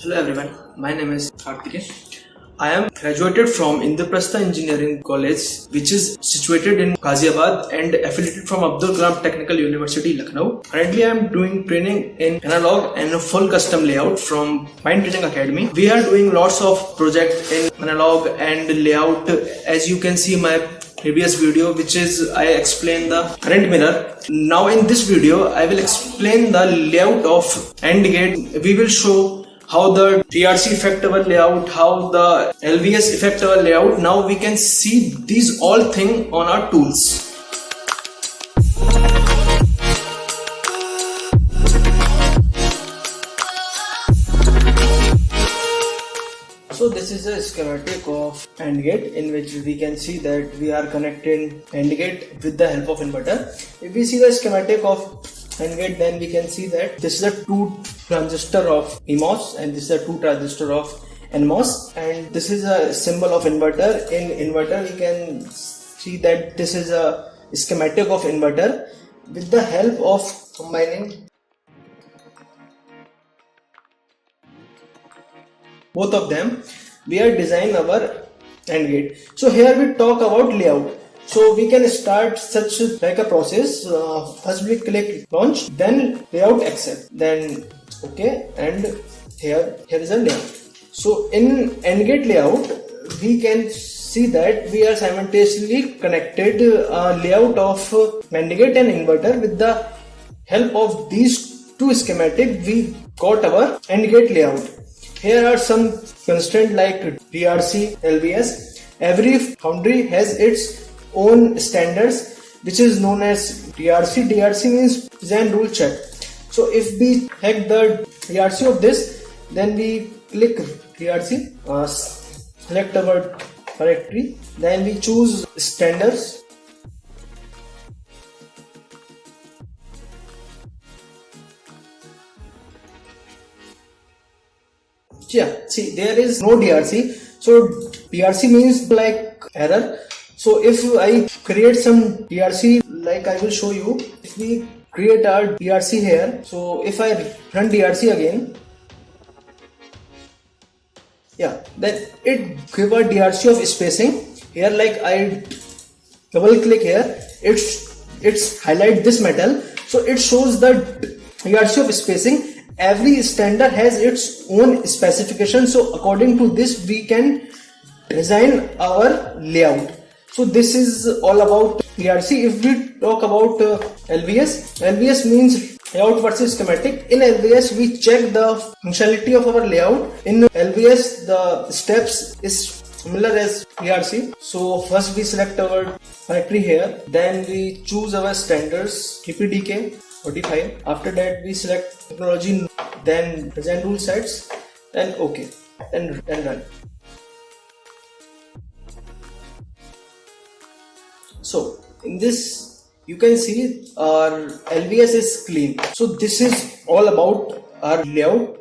Hello everyone, my name is Kartikey. I am graduated from Indraprastha Engineering College, which is situated in Ghaziabad and affiliated from Abdul Kalam Technical University, Lucknow. Currently I am doing training in analog and full custom layout from PinE Training Academy. We are doing lots of projects in analog and layout. As you can see my previous video, which is I explain the current mirror. Now in this video I will explain the layout of AND gate. We will show how the TRC effect our layout, how the LVS effect our layout. Now we can see these all things on our tools. So this is a schematic of AND gate, in which we can see that we are connecting AND gate with the help of inverter. If we see the schematic of AND gate, then we can see that this is a 2 transistor of PMOS and this is a 2 transistor of NMOS, and this is a symbol of inverter. In inverter we can see that this is a schematic of inverter. With the help of combining both of them, we are designing our AND gate. So here we talk about layout. So we can start such like a process. First we click launch, then layout accept, then OK, and here is a layout. So in AND gate layout, we can see that we are simultaneously connected layout of AND gate and inverter. With the help of these two schematic, we got our AND gate layout. Here are some constraints like TRC, LVS. Every foundry has its own standards, which is known as TRC. TRC means design rule check. So if we check the TRC of this, then we click TRC, select our directory, then we choose standards. Yeah, see, there is no DRC. So DRC means like error. So if I create some DRC, like I will show you, if we create our DRC here, so if I run DRC again, yeah, then it give a DRC of spacing. Here, like I double click here, it's highlight this metal, so it shows the DRC of spacing. Every standard has its own specification, so according to this we can design our layout. So this is all about TRC. If we talk about LVS means layout versus schematic. In LVS we check the functionality of our layout. In LVS the steps is similar as TRC. So first we select our factory here, then we choose our standards TPDK 45. After that we select technology, then design rule sets, then OK, and run. So in this you can see our LVS is clean. So this is all about our layout.